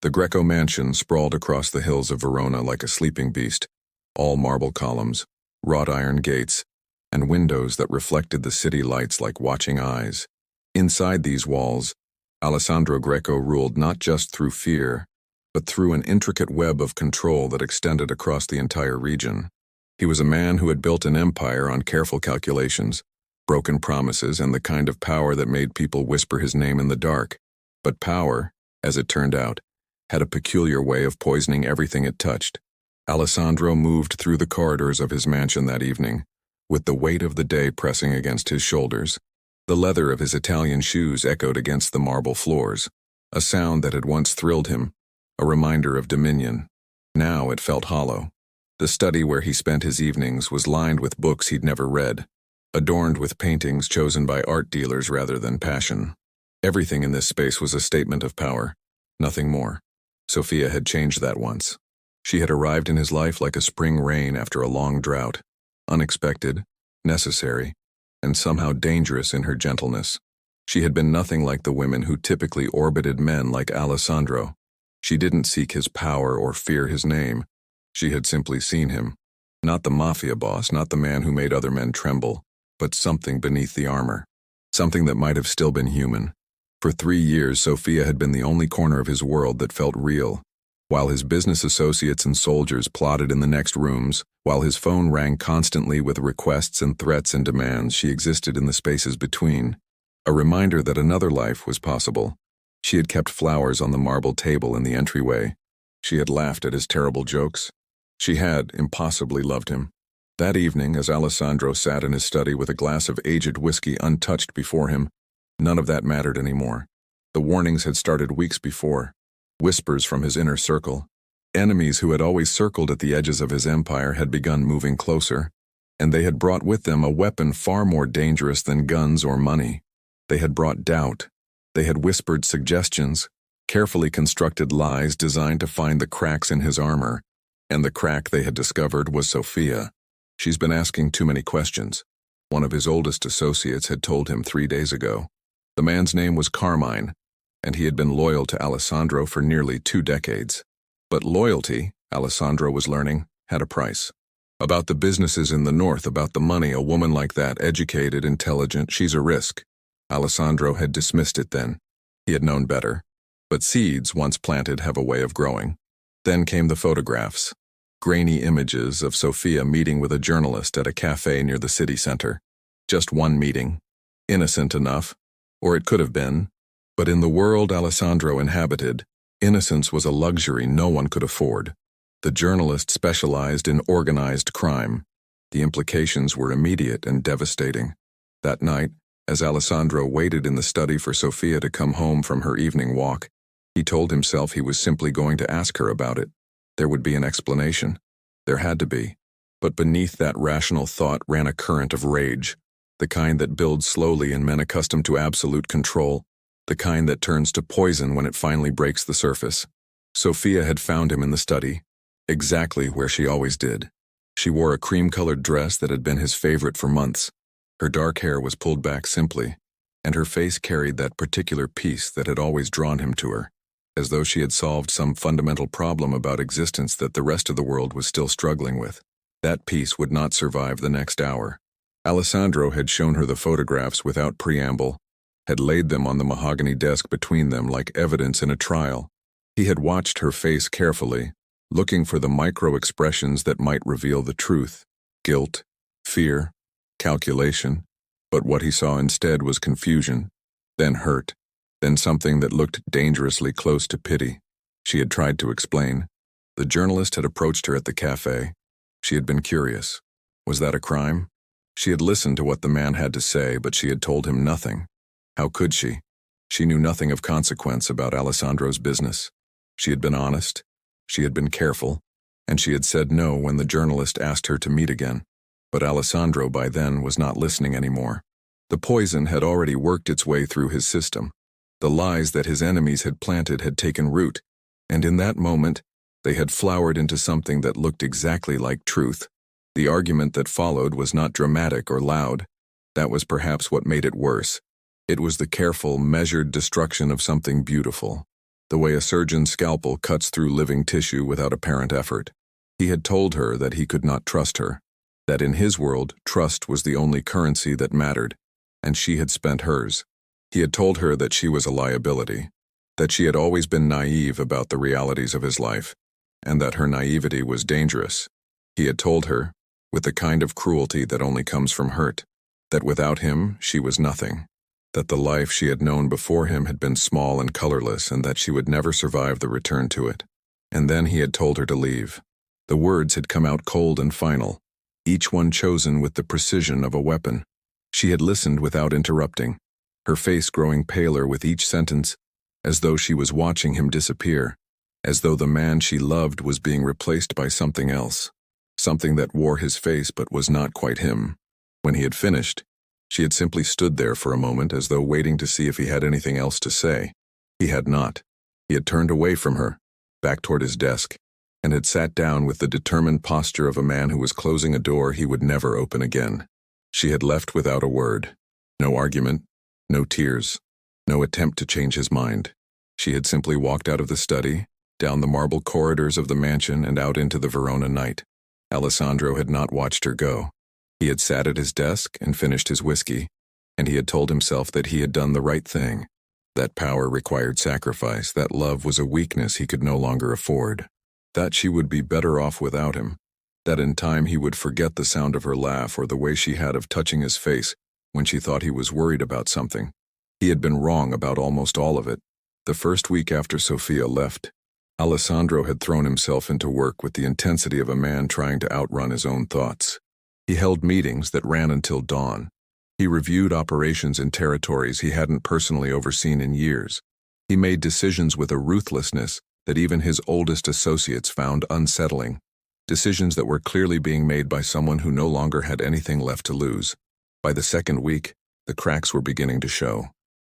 The Greco mansion sprawled across the hills of Verona like a sleeping beast, all marble columns, wrought iron gates, and windows that reflected the city lights like watching eyes. Inside these walls, Alessandro Greco ruled not just through fear, but through an intricate web of control that extended across the entire region. He was a man who had built an empire on careful calculations, broken promises, and the kind of power that made people whisper his name in the dark. But power, as it turned out, had a peculiar way of poisoning everything it touched. Alessandro moved through the corridors of his mansion that evening, with the weight of the day pressing against his shoulders. The leather of his Italian shoes echoed against the marble floors, a sound that had once thrilled him, a reminder of dominion. Now it felt hollow. The study where he spent his evenings was lined with books he'd never read, adorned with paintings chosen by art dealers rather than passion. Everything in this space was a statement of power, nothing more. Sofia had changed that once. She had arrived in his life like a spring rain after a long drought, unexpected, necessary, and somehow dangerous in her gentleness. She had been nothing like the women who typically orbited men like Alessandro. She didn't seek his power or fear his name. She had simply seen him. Not the Mafia boss, not the man who made other men tremble, but something beneath the armor. Something that might have still been human. For 3 years, Sofia had been the only corner of his world that felt real. While his business associates and soldiers plotted in the next rooms, while his phone rang constantly with requests and threats and demands, she existed in the spaces between. A reminder that another life was possible. She had kept flowers on the marble table in the entryway. She had laughed at his terrible jokes. She had impossibly loved him. That evening, as Alessandro sat in his study with a glass of aged whiskey untouched before him, none of that mattered anymore. The warnings had started weeks before. Whispers from his inner circle. Enemies who had always circled at the edges of his empire had begun moving closer, and they had brought with them a weapon far more dangerous than guns or money. They had brought doubt. They had whispered suggestions, carefully constructed lies designed to find the cracks in his armor, and the crack they had discovered was Sofia. She's been asking too many questions. One of his oldest associates had told him 3 days ago. The man's name was Carmine, and he had been loyal to Alessandro for nearly 2 decades. But loyalty, Alessandro was learning, had a price. About the businesses in the north, about the money, a woman like that, educated, intelligent, she's a risk. Alessandro had dismissed it then. He had known better. But seeds, once planted, have a way of growing. Then came the photographs. Grainy images of Sofia meeting with a journalist at a cafe near the city center. Just one meeting. Innocent enough. Or it could have been. But in the world Alessandro inhabited, innocence was a luxury no one could afford. The journalist specialized in organized crime. The implications were immediate and devastating. That night, as Alessandro waited in the study for Sofia to come home from her evening walk, he told himself he was simply going to ask her about it. There would be an explanation. There had to be. But beneath that rational thought ran a current of rage, the kind that builds slowly in men accustomed to absolute control, the kind that turns to poison when it finally breaks the surface. Sofia had found him in the study, exactly where she always did. She wore a cream-colored dress that had been his favorite for months. Her dark hair was pulled back simply, and her face carried that particular peace that had always drawn him to her, as though she had solved some fundamental problem about existence that the rest of the world was still struggling with. That peace would not survive the next hour. Alessandro had shown her the photographs without preamble, had laid them on the mahogany desk between them like evidence in a trial. He had watched her face carefully, looking for the micro-expressions that might reveal the truth. Guilt, fear, calculation. But what he saw instead was confusion, then hurt, then something that looked dangerously close to pity. She had tried to explain. The journalist had approached her at the cafe. She had been curious. Was that a crime? She had listened to what the man had to say, but she had told him nothing. How could she? She knew nothing of consequence about Alessandro's business. She had been honest, she had been careful, and she had said no when the journalist asked her to meet again. But Alessandro by then was not listening anymore. The poison had already worked its way through his system. The lies that his enemies had planted had taken root, and in that moment, they had flowered into something that looked exactly like truth. The argument that followed was not dramatic or loud. That was perhaps what made it worse. It was the careful, measured destruction of something beautiful. the way a surgeon's scalpel cuts through living tissue without apparent effort. He had told her that he could not trust her, that in his world, trust was the only currency that mattered, and she had spent hers. He had told her that she was a liability, that she had always been naive about the realities of his life, and that her naivety was dangerous. He had told her, with the kind of cruelty that only comes from hurt, that without him she was nothing, that the life she had known before him had been small and colorless and that she would never survive the return to it. And then he had told her to leave. The words had come out cold and final, each one chosen with the precision of a weapon. She had listened without interrupting, her face growing paler with each sentence, as though she was watching him disappear, as though the man she loved was being replaced by something else, something that wore his face but was not quite him. When he had finished, she had simply stood there for a moment as though waiting to see if he had anything else to say. He had not. He had turned away from her, back toward his desk, and had sat down with the determined posture of a man who was closing a door he would never open again. She had left without a word. No argument, no tears, no attempt to change his mind. She had simply walked out of the study, down the marble corridors of the mansion and out into the Verona night. Alessandro had not watched her go. He had sat at his desk and finished his whiskey, and he had told himself that he had done the right thing, that power required sacrifice, that love was a weakness he could no longer afford, that she would be better off without him, that in time he would forget the sound of her laugh or the way she had of touching his face when she thought he was worried about something. He had been wrong about almost all of it. The first week after Sofia left, Alessandro had thrown himself into work with the intensity of a man trying to outrun his own thoughts. He held meetings that ran until dawn. He reviewed operations in territories he hadn't personally overseen in years. He made decisions with a ruthlessness that even his oldest associates found unsettling, decisions that were clearly being made by someone who no longer had anything left to lose. By the second week, the cracks were beginning to show.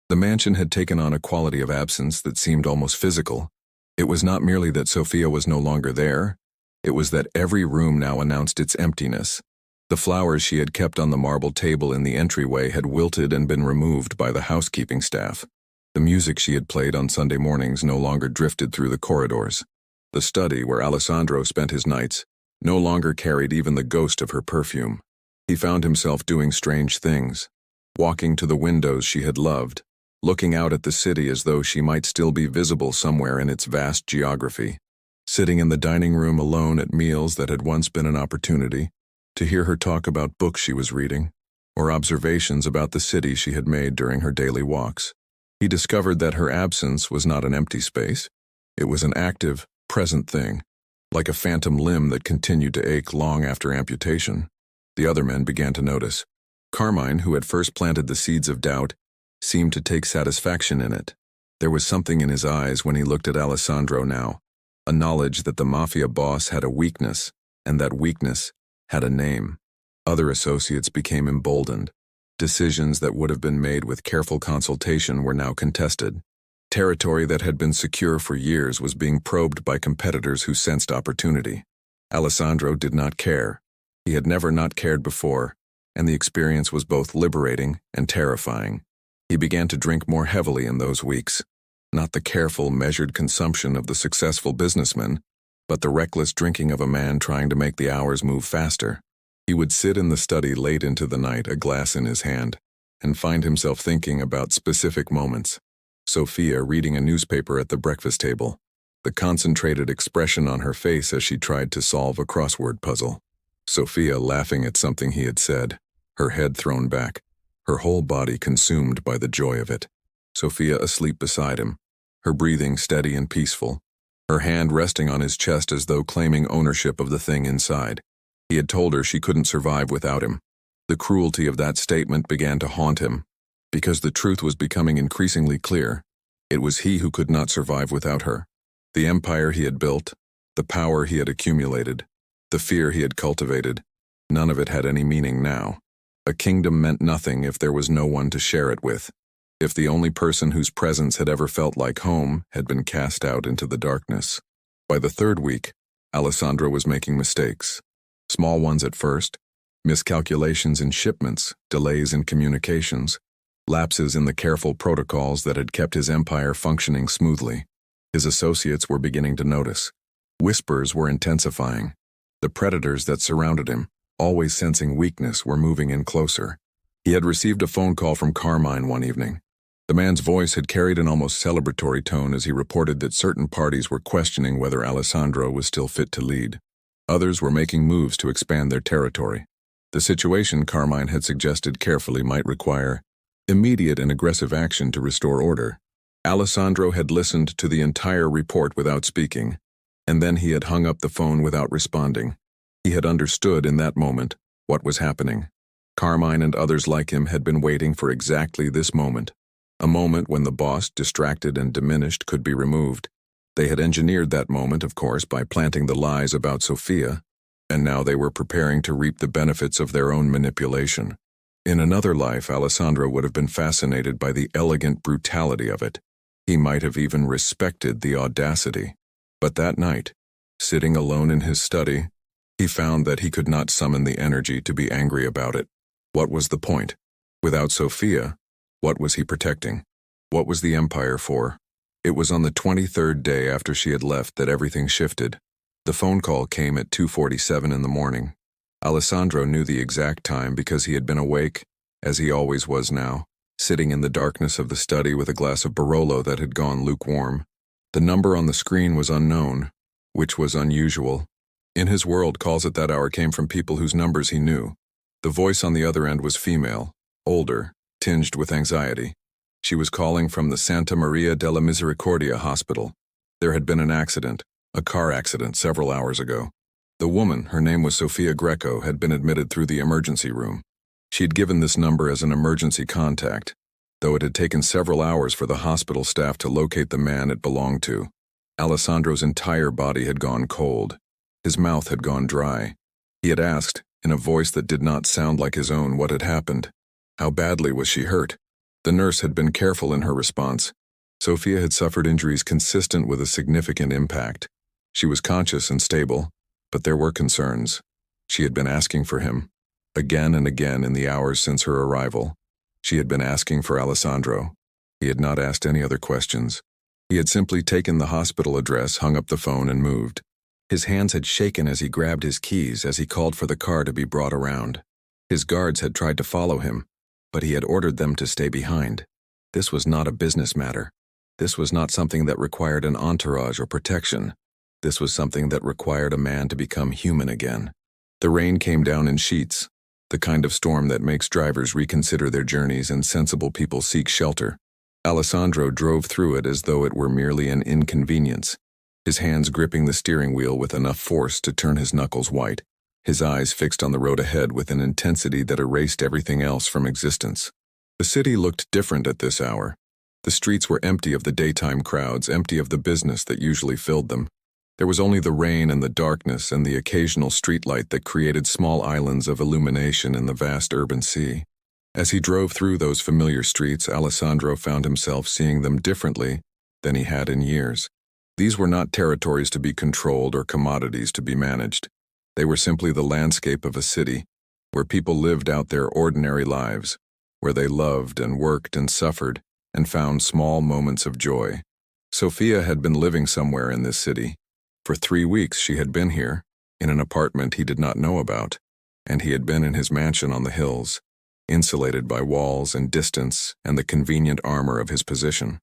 The mansion had taken on a quality of absence that seemed almost physical. It was not merely that Sofia was no longer there, it was that every room now announced its emptiness. The flowers she had kept on the marble table in the entryway had wilted and been removed by the housekeeping staff. The music she had played on Sunday mornings no longer drifted through the corridors. The study where Alessandro spent his nights no longer carried even the ghost of her perfume. He found himself doing strange things, walking to the windows she had loved, looking out at the city as though she might still be visible somewhere in its vast geography, sitting in the dining room alone at meals that had once been an opportunity, to hear her talk about books she was reading, or observations about the city she had made during her daily walks. He discovered that her absence was not an empty space. It was an active, present thing, like a phantom limb that continued to ache long after amputation. The other men began to notice. Carmine, who had first planted the seeds of doubt, seemed to take satisfaction in it. There was something in his eyes when he looked at Alessandro now, a knowledge that the Mafia boss had a weakness, and that weakness had a name. Other associates became emboldened. Decisions that would have been made with careful consultation were now contested. Territory that had been secure for years was being probed by competitors who sensed opportunity. Alessandro did not care. He had never not cared before, and the experience was both liberating and terrifying. He began to drink more heavily in those weeks, not the careful, measured consumption of the successful businessman, but the reckless drinking of a man trying to make the hours move faster. He would sit in the study late into the night, a glass in his hand, and find himself thinking about specific moments. Sofia reading a newspaper at the breakfast table, the concentrated expression on her face as she tried to solve a crossword puzzle. Sofia laughing at something he had said, her head thrown back, her whole body consumed by the joy of it. Sofia asleep beside him, her breathing steady and peaceful, her hand resting on his chest as though claiming ownership of the thing inside. He had told her she couldn't survive without him. The cruelty of that statement began to haunt him, because the truth was becoming increasingly clear. It was he who could not survive without her. The empire he had built, the power he had accumulated, the fear he had cultivated, none of it had any meaning now. A kingdom meant nothing if there was no one to share it with, if the only person whose presence had ever felt like home had been cast out into the darkness. By the third week, Alessandro was making mistakes. Small ones at first, miscalculations in shipments, delays in communications, lapses in the careful protocols that had kept his empire functioning smoothly. His associates were beginning to notice. Whispers were intensifying. The predators that surrounded him, always sensing weakness, were moving in closer. He had received a phone call from Carmine one evening. The man's voice had carried an almost celebratory tone as he reported that certain parties were questioning whether Alessandro was still fit to lead. Others were making moves to expand their territory. The situation, Carmine had suggested carefully, might require immediate and aggressive action to restore order. Alessandro had listened to the entire report without speaking, and then he had hung up the phone without responding. He had understood in that moment what was happening. Carmine and others like him had been waiting for exactly this moment, a moment when the boss, distracted and diminished, could be removed. They had engineered that moment, of course, by planting the lies about Sofia, and now they were preparing to reap the benefits of their own manipulation. In another life, Alessandro would have been fascinated by the elegant brutality of it. He might have even respected the audacity. But that night, sitting alone in his study, he found that he could not summon the energy to be angry about it. What was the point? Without Sofia, what was he protecting? What was the Empire for? It was on the 23rd day after she had left that everything shifted. The phone call came at 2:47 in the morning. Alessandro knew the exact time because he had been awake, as he always was now, sitting in the darkness of the study with a glass of Barolo that had gone lukewarm. The number on the screen was unknown, which was unusual. In his world, calls at that hour came from people whose numbers he knew. The voice on the other end was female, older, tinged with anxiety. She was calling from the Santa Maria della Misericordia hospital. There had been an accident, a car accident, several hours ago. The woman, her name was Sofia Greco, had been admitted through the emergency room. She had given this number as an emergency contact, though it had taken several hours for the hospital staff to locate the man it belonged to. Alessandro's entire body had gone cold. His mouth had gone dry. He had asked, in a voice that did not sound like his own, what had happened. How badly was she hurt? The nurse had been careful in her response. Sofia had suffered injuries consistent with a significant impact. She was conscious and stable, but there were concerns. She had been asking for him. Again and again in the hours since her arrival, she had been asking for Alessandro. He had not asked any other questions. He had simply taken the hospital address, hung up the phone, and moved. His hands had shaken as he grabbed his keys as he called for the car to be brought around. His guards had tried to follow him, but he had ordered them to stay behind. This was not a business matter. This was not something that required an entourage or protection. This was something that required a man to become human again. The rain came down in sheets, the kind of storm that makes drivers reconsider their journeys and sensible people seek shelter. Alessandro drove through it as though it were merely an inconvenience, his hands gripping the steering wheel with enough force to turn his knuckles white, his eyes fixed on the road ahead with an intensity that erased everything else from existence. The city looked different at this hour. The streets were empty of the daytime crowds, empty of the business that usually filled them. There was only the rain and the darkness and the occasional streetlight that created small islands of illumination in the vast urban sea. As he drove through those familiar streets, Alessandro found himself seeing them differently than he had in years. These were not territories to be controlled or commodities to be managed. They were simply the landscape of a city, where people lived out their ordinary lives, where they loved and worked and suffered and found small moments of joy. Sofia had been living somewhere in this city. For 3 weeks she had been here, in an apartment he did not know about, and he had been in his mansion on the hills, insulated by walls and distance and the convenient armor of his position.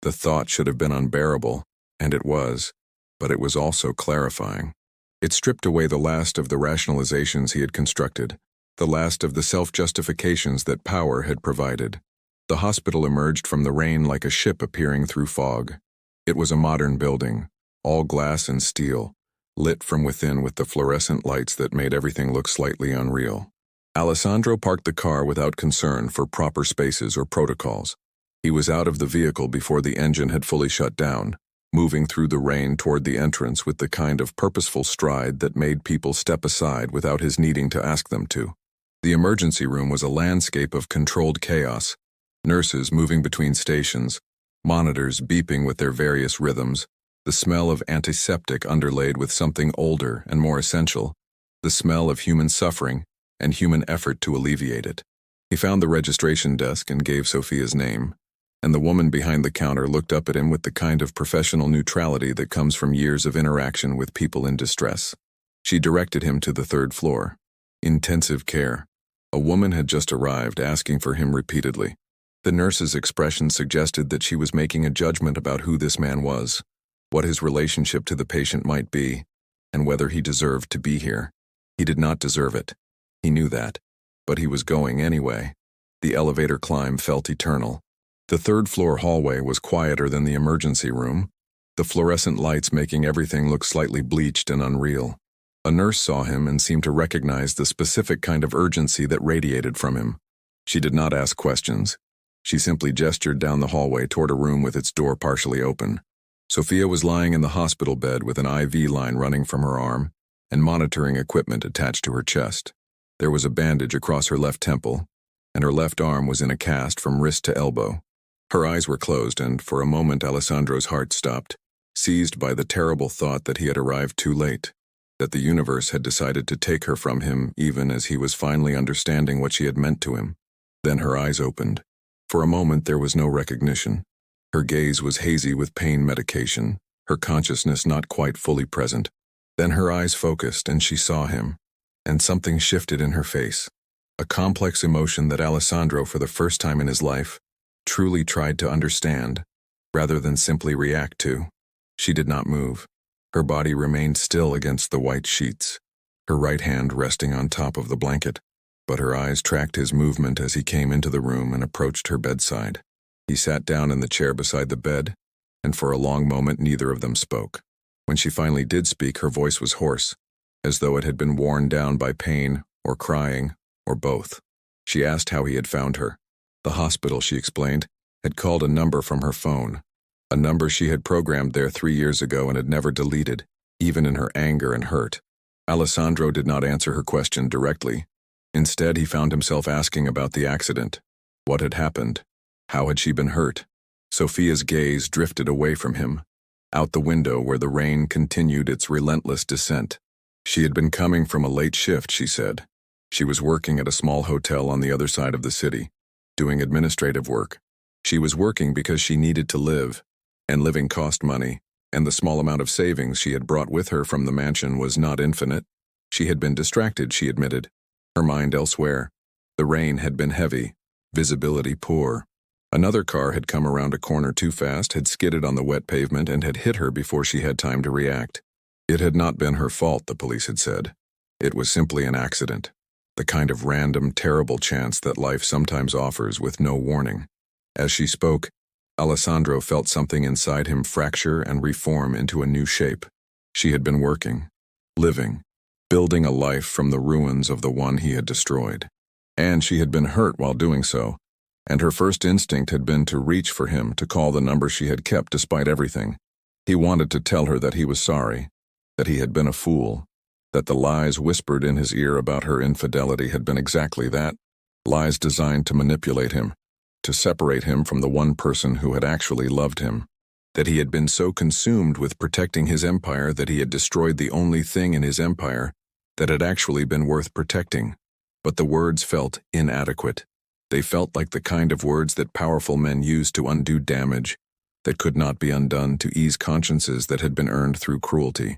The thought should have been unbearable, and it was, but it was also clarifying. It stripped away the last of the rationalizations he had constructed, the last of the self-justifications that power had provided. The hospital emerged from the rain like a ship appearing through fog. It was a modern building, all glass and steel, lit from within with the fluorescent lights that made everything look slightly unreal. Alessandro parked the car without concern for proper spaces or protocols. He was out of the vehicle before the engine had fully shut down, moving through the rain toward the entrance with the kind of purposeful stride that made people step aside without his needing to ask them to. The emergency room was a landscape of controlled chaos, nurses moving between stations, monitors beeping with their various rhythms, the smell of antiseptic underlaid with something older and more essential, the smell of human suffering and human effort to alleviate it. He found the registration desk and gave Sofia's name. and the woman behind the counter looked up at him with the kind of professional neutrality that comes from years of interaction with people in distress. She directed him to the third floor. Intensive care. A woman had just arrived, asking for him repeatedly. The nurse's expression suggested that she was making a judgment about who this man was, what his relationship to the patient might be, and whether he deserved to be here. He did not deserve it. He knew that. But he was going anyway. The elevator climb felt eternal. The third-floor hallway was quieter than the emergency room, the fluorescent lights making everything look slightly bleached and unreal. A nurse saw him and seemed to recognize the specific kind of urgency that radiated from him. She did not ask questions. She simply gestured down the hallway toward a room with its door partially open. Sophia was lying in the hospital bed with an IV line running from her arm and monitoring equipment attached to her chest. There was a bandage across her left temple, and her left arm was in a cast from wrist to elbow. Her eyes were closed, and for a moment Alessandro's heart stopped, seized by the terrible thought that he had arrived too late, that the universe had decided to take her from him even as he was finally understanding what she had meant to him. Then her eyes opened. For a moment there was no recognition. Her gaze was hazy with pain medication, her consciousness not quite fully present. Then her eyes focused and she saw him, and something shifted in her face. A complex emotion that Alessandro, for the first time in his life, truly tried to understand, rather than simply react to. She did not move. Her body remained still against the white sheets, her right hand resting on top of the blanket. But her eyes tracked his movement as he came into the room and approached her bedside. He sat down in the chair beside the bed, and for a long moment neither of them spoke. When she finally did speak, her voice was hoarse, as though it had been worn down by pain, or crying, or both. She asked how he had found her. The hospital, she explained, had called a number from her phone, a number she had programmed there 3 years ago and had never deleted, even in her anger and hurt. Alessandro did not answer her question directly. Instead, he found himself asking about the accident. What had happened? How had she been hurt? Sophia's gaze drifted away from him, out the window where the rain continued its relentless descent. She had been coming from a late shift, she said. She was working at a small hotel on the other side of the city, doing administrative work. She was working because she needed to live, and living cost money, and the small amount of savings she had brought with her from the mansion was not infinite. She had been distracted, she admitted, her mind elsewhere. The rain had been heavy, visibility poor. Another car had come around a corner too fast, had skidded on the wet pavement, and had hit her before she had time to react. It had not been her fault, the police had said. It was simply an accident, the kind of random, terrible chance that life sometimes offers with no warning. As she spoke, Alessandro felt something inside him fracture and reform into a new shape. She had been working, living, building a life from the ruins of the one he had destroyed. And she had been hurt while doing so, and her first instinct had been to reach for him, to call the number she had kept despite everything. He wanted to tell her that he was sorry, that he had been a fool, that the lies whispered in his ear about her infidelity had been exactly that, lies designed to manipulate him, to separate him from the one person who had actually loved him, that he had been so consumed with protecting his empire that he had destroyed the only thing in his empire that had actually been worth protecting. But the words felt inadequate. They felt like the kind of words that powerful men use to undo damage that could not be undone, to ease consciences that had been earned through cruelty.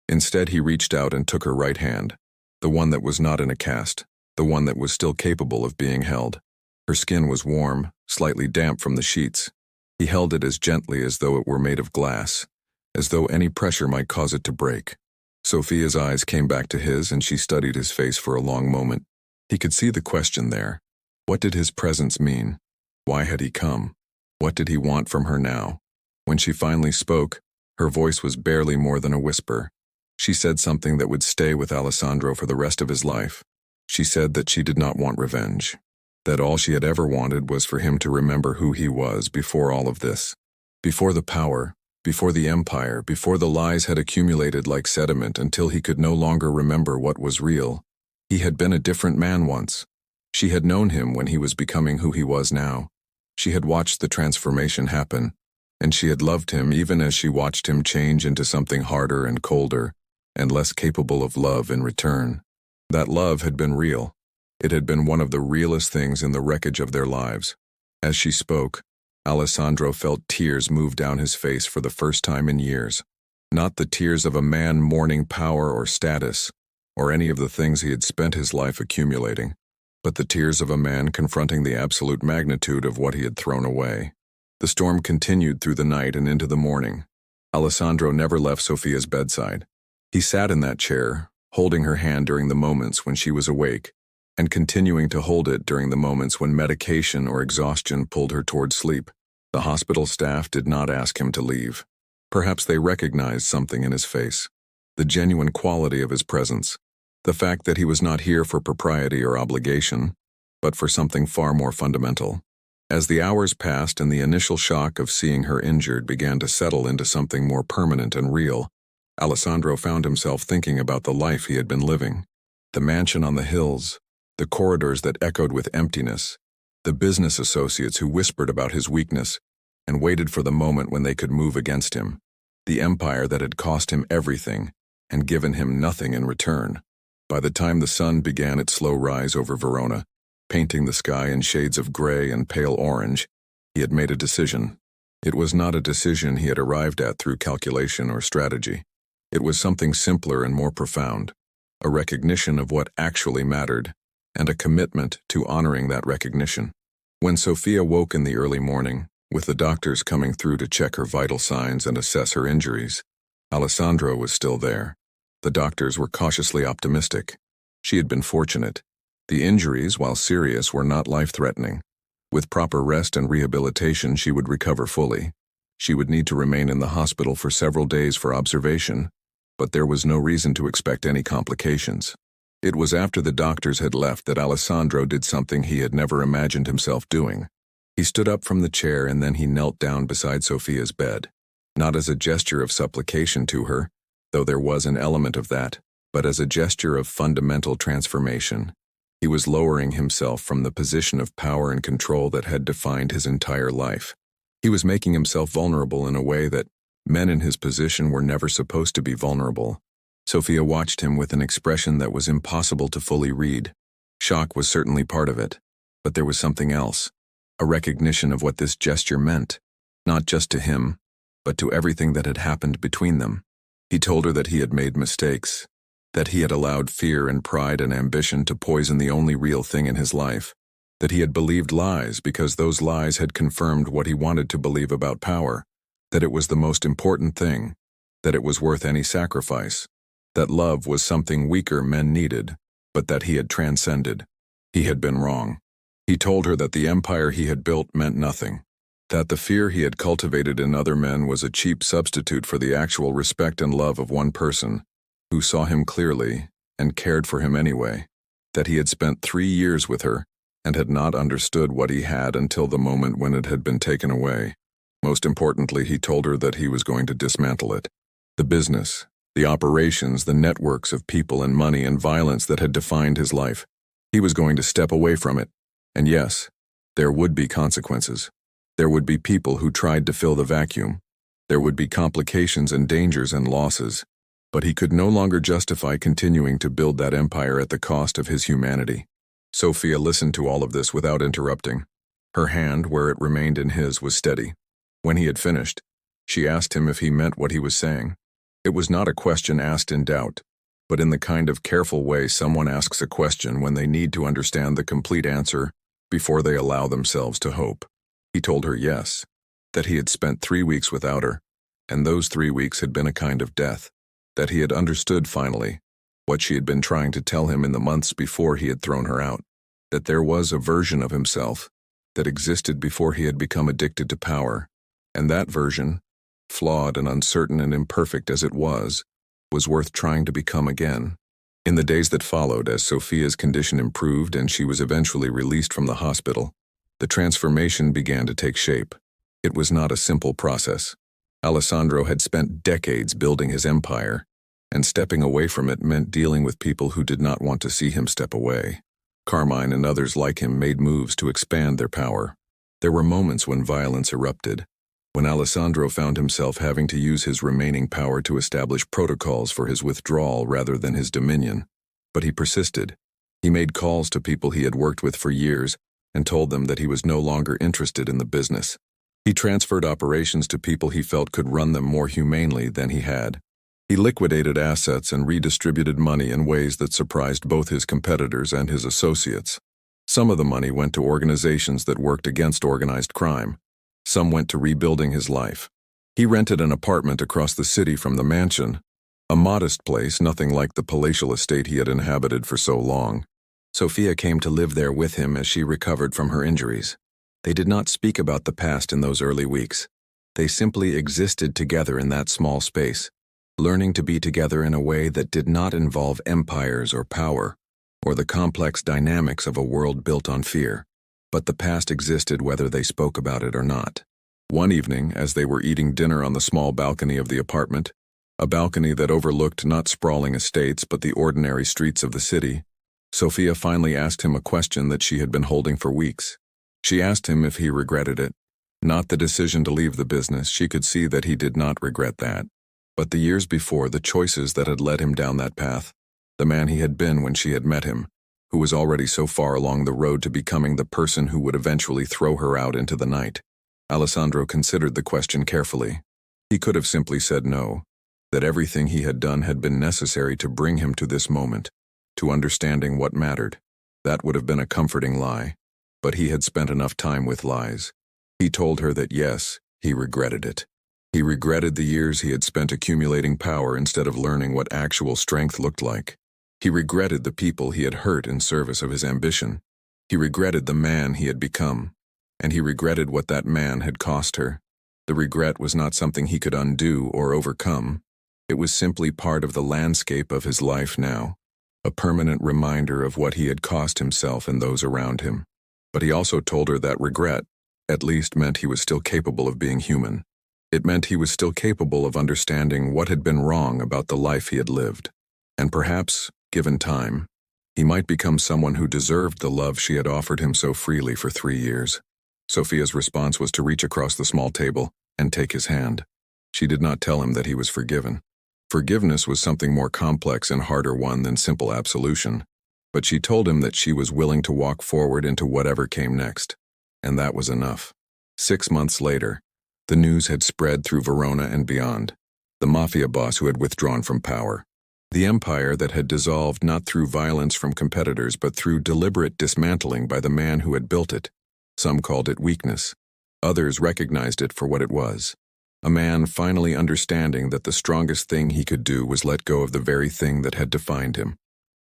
Instead, he reached out and took her right hand, the one that was not in a cast, the one that was still capable of being held. Her skin was warm, slightly damp from the sheets. He held it as gently as though it were made of glass, as though any pressure might cause it to break. Sophia's eyes came back to his, and she studied his face for a long moment. He could see the question there. What did his presence mean? Why had he come? What did he want from her now? When she finally spoke, her voice was barely more than a whisper. She said something that would stay with Alessandro for the rest of his life. She said that she did not want revenge, that all she had ever wanted was for him to remember who he was before all of this, before the power, before the empire, before the lies had accumulated like sediment until he could no longer remember what was real. He had been a different man once. She had known him when he was becoming who he was now. She had watched the transformation happen, and she had loved him even as she watched him change into something harder and colder, and less capable of love in return. That love had been real. It had been one of the realest things in the wreckage of their lives. As she spoke, Alessandro felt tears move down his face for the first time in years. Not the tears of a man mourning power or status, or any of the things he had spent his life accumulating, but the tears of a man confronting the absolute magnitude of what he had thrown away. The storm continued through the night and into the morning. Alessandro never left Sofia's bedside. He sat in that chair, holding her hand during the moments when she was awake, and continuing to hold it during the moments when medication or exhaustion pulled her toward sleep. The hospital staff did not ask him to leave. Perhaps they recognized something in his face, the genuine quality of his presence, the fact that he was not here for propriety or obligation, but for something far more fundamental. As the hours passed and the initial shock of seeing her injured began to settle into something more permanent and real, Alessandro found himself thinking about the life he had been living. The mansion on the hills, the corridors that echoed with emptiness, the business associates who whispered about his weakness and waited for the moment when they could move against him, the empire that had cost him everything and given him nothing in return. By the time the sun began its slow rise over Verona, painting the sky in shades of gray and pale orange, he had made a decision. It was not a decision he had arrived at through calculation or strategy. It was something simpler and more profound, a recognition of what actually mattered, and a commitment to honoring that recognition. When Sofia woke in the early morning, with the doctors coming through to check her vital signs and assess her injuries, Alessandro was still there. The doctors were cautiously optimistic. She had been fortunate. The injuries, while serious, were not life-threatening. With proper rest and rehabilitation, she would recover fully. She would need to remain in the hospital for several days for observation, but there was no reason to expect any complications. It was after the doctors had left that Alessandro did something he had never imagined himself doing. He stood up from the chair and then he knelt down beside Sofia's bed, not as a gesture of supplication to her, though there was an element of that, but as a gesture of fundamental transformation. He was lowering himself from the position of power and control that had defined his entire life. He was making himself vulnerable in a way that men in his position were never supposed to be vulnerable. Sofia watched him with an expression that was impossible to fully read. Shock was certainly part of it, but there was something else, a recognition of what this gesture meant, not just to him, but to everything that had happened between them. He told her that he had made mistakes, that he had allowed fear and pride and ambition to poison the only real thing in his life, that he had believed lies because those lies had confirmed what he wanted to believe about power, that it was the most important thing, that it was worth any sacrifice, that love was something weaker men needed, but that he had transcended. He had been wrong. He told her that the empire he had built meant nothing, that the fear he had cultivated in other men was a cheap substitute for the actual respect and love of one person, who saw him clearly and cared for him anyway, that he had spent 3 years with her and had not understood what he had until the moment when it had been taken away. Most importantly, he told her that he was going to dismantle it. The business, the operations, the networks of people and money and violence that had defined his life. He was going to step away from it. And yes, there would be consequences. There would be people who tried to fill the vacuum. There would be complications and dangers and losses. But he could no longer justify continuing to build that empire at the cost of his humanity. Sofia listened to all of this without interrupting. Her hand, where it remained in his, was steady. When he had finished, she asked him if he meant what he was saying. It was not a question asked in doubt, but in the kind of careful way someone asks a question when they need to understand the complete answer before they allow themselves to hope. He told her yes, that he had spent 3 weeks without her, and those 3 weeks had been a kind of death, that he had understood finally what she had been trying to tell him in the months before he had thrown her out, that there was a version of himself that existed before he had become addicted to power, and that version, flawed and uncertain and imperfect as it was worth trying to become again. In the days that followed, as Sofia's condition improved and she was eventually released from the hospital, the transformation began to take shape. It was not a simple process. Alessandro had spent decades building his empire, and stepping away from it meant dealing with people who did not want to see him step away. Carmine and others like him made moves to expand their power. There were moments when violence erupted, when Alessandro found himself having to use his remaining power to establish protocols for his withdrawal rather than his dominion. But he persisted. He made calls to people he had worked with for years and told them that he was no longer interested in the business. He transferred operations to people he felt could run them more humanely than he had. He liquidated assets and redistributed money in ways that surprised both his competitors and his associates. Some of the money went to organizations that worked against organized crime. Some went to rebuilding his life. He rented an apartment across the city from the mansion, a modest place, nothing like the palatial estate he had inhabited for so long. Sophia came to live there with him as she recovered from her injuries. They did not speak about the past in those early weeks. They simply existed together in that small space, learning to be together in a way that did not involve empires or power, or the complex dynamics of a world built on fear. But the past existed whether they spoke about it or not. One evening, as they were eating dinner on the small balcony of the apartment, a balcony that overlooked not sprawling estates but the ordinary streets of the city, Sophia finally asked him a question that she had been holding for weeks. She asked him if he regretted it. Not the decision to leave the business, she could see that he did not regret that. But the years before, the choices that had led him down that path, the man he had been when she had met him, who was already so far along the road to becoming the person who would eventually throw her out into the night. Alessandro considered the question carefully. He could have simply said no, that everything he had done had been necessary to bring him to this moment, to understanding what mattered. That would have been a comforting lie. But he had spent enough time with lies. He told her that yes, he regretted it. He regretted the years he had spent accumulating power instead of learning what actual strength looked like. He regretted the people he had hurt in service of his ambition. He regretted the man he had become. And he regretted what that man had cost her. The regret was not something he could undo or overcome. It was simply part of the landscape of his life now, a permanent reminder of what he had cost himself and those around him. But he also told her that regret, at least, meant he was still capable of being human. It meant he was still capable of understanding what had been wrong about the life he had lived. And perhaps, given time, he might become someone who deserved the love she had offered him so freely for 3 years. Sophia's response was to reach across the small table and take his hand. She did not tell him that he was forgiven. Forgiveness was something more complex and harder one than simple absolution. But she told him that she was willing to walk forward into whatever came next. And that was enough. 6 months later, the news had spread through Verona and beyond. The Mafia boss who had withdrawn from power. The empire that had dissolved not through violence from competitors but through deliberate dismantling by the man who had built it. Some called it weakness. Others recognized it for what it was. A man finally understanding that the strongest thing he could do was let go of the very thing that had defined him.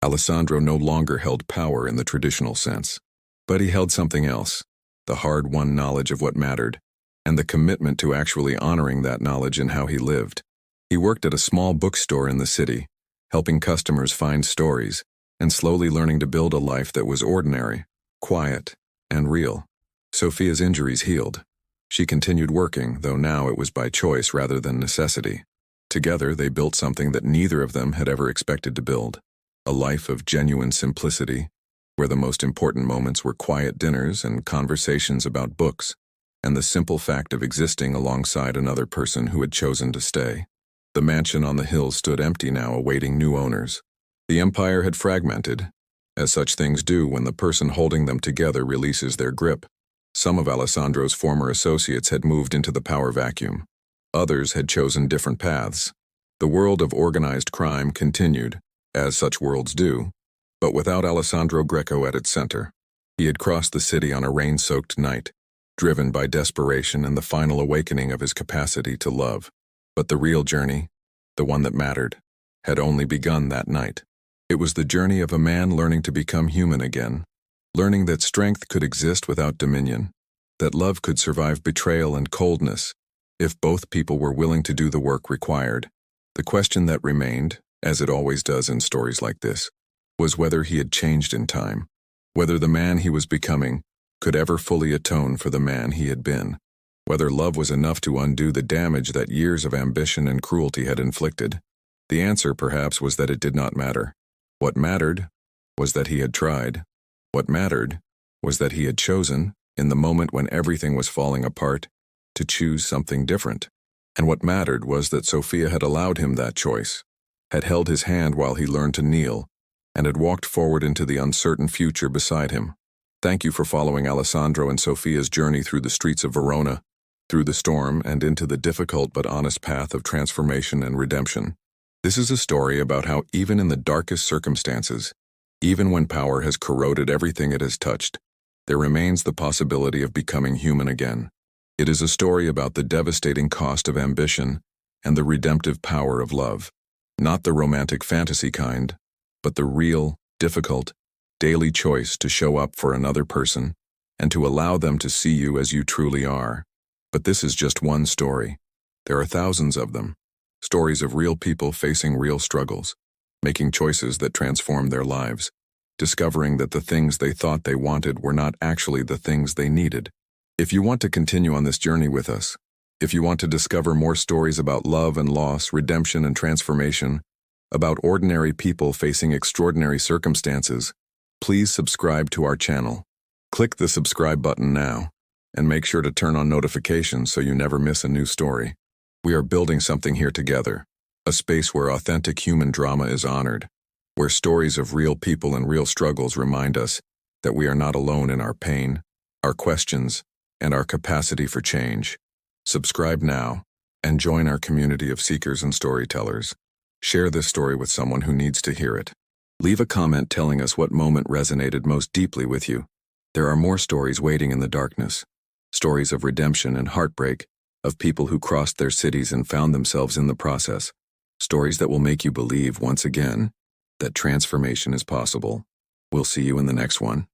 Alessandro no longer held power in the traditional sense. But he held something else, the hard-won knowledge of what mattered, and the commitment to actually honoring that knowledge in how he lived. He worked at a small bookstore in the city, helping customers find stories, and slowly learning to build a life that was ordinary, quiet, and real. Sophia's injuries healed. She continued working, though now it was by choice rather than necessity. Together, they built something that neither of them had ever expected to build. A life of genuine simplicity, where the most important moments were quiet dinners and conversations about books, and the simple fact of existing alongside another person who had chosen to stay. The mansion on the hill stood empty now, awaiting new owners. The empire had fragmented, as such things do when the person holding them together releases their grip. Some of Alessandro's former associates had moved into the power vacuum. Others had chosen different paths. The world of organized crime continued, as such worlds do, but without Alessandro Greco at its center. He had crossed the city on a rain-soaked night, driven by desperation and the final awakening of his capacity to love. But the real journey, the one that mattered, had only begun that night. It was the journey of a man learning to become human again, learning that strength could exist without dominion, that love could survive betrayal and coldness, if both people were willing to do the work required. The question that remained, as it always does in stories like this, was whether he had changed in time, whether the man he was becoming could ever fully atone for the man he had been, whether love was enough to undo the damage that years of ambition and cruelty had inflicted. The answer, perhaps, was that it did not matter. What mattered was that he had tried. What mattered was that he had chosen, in the moment when everything was falling apart, to choose something different. And what mattered was that Sophia had allowed him that choice, had held his hand while he learned to kneel, and had walked forward into the uncertain future beside him. Thank you for following Alessandro and Sophia's journey through the streets of Verona. through the storm and into the difficult but honest path of transformation and redemption. This is a story about how even in the darkest circumstances, even when power has corroded everything it has touched, there remains the possibility of becoming human again. It is a story about the devastating cost of ambition and the redemptive power of love. Not the romantic fantasy kind, but the real, difficult, daily choice to show up for another person and to allow them to see you as you truly are. But this is just one story. There are thousands of them. Stories of real people facing real struggles, making choices that transform their lives, discovering that the things they thought they wanted were not actually the things they needed. If you want to continue on this journey with us, if you want to discover more stories about love and loss, redemption and transformation, about ordinary people facing extraordinary circumstances, please subscribe to our channel. Click the subscribe button now, and make sure to turn on notifications so you never miss a new story. We are building something here together, a space where authentic human drama is honored, where stories of real people and real struggles remind us that we are not alone in our pain, our questions, and our capacity for change. Subscribe now, and join our community of seekers and storytellers. Share this story with someone who needs to hear it. Leave a comment telling us what moment resonated most deeply with you. There are more stories waiting in the darkness, stories of redemption and heartbreak, of people who crossed their cities and found themselves in the process, stories that will make you believe once again that transformation is possible. We'll see you in the next one.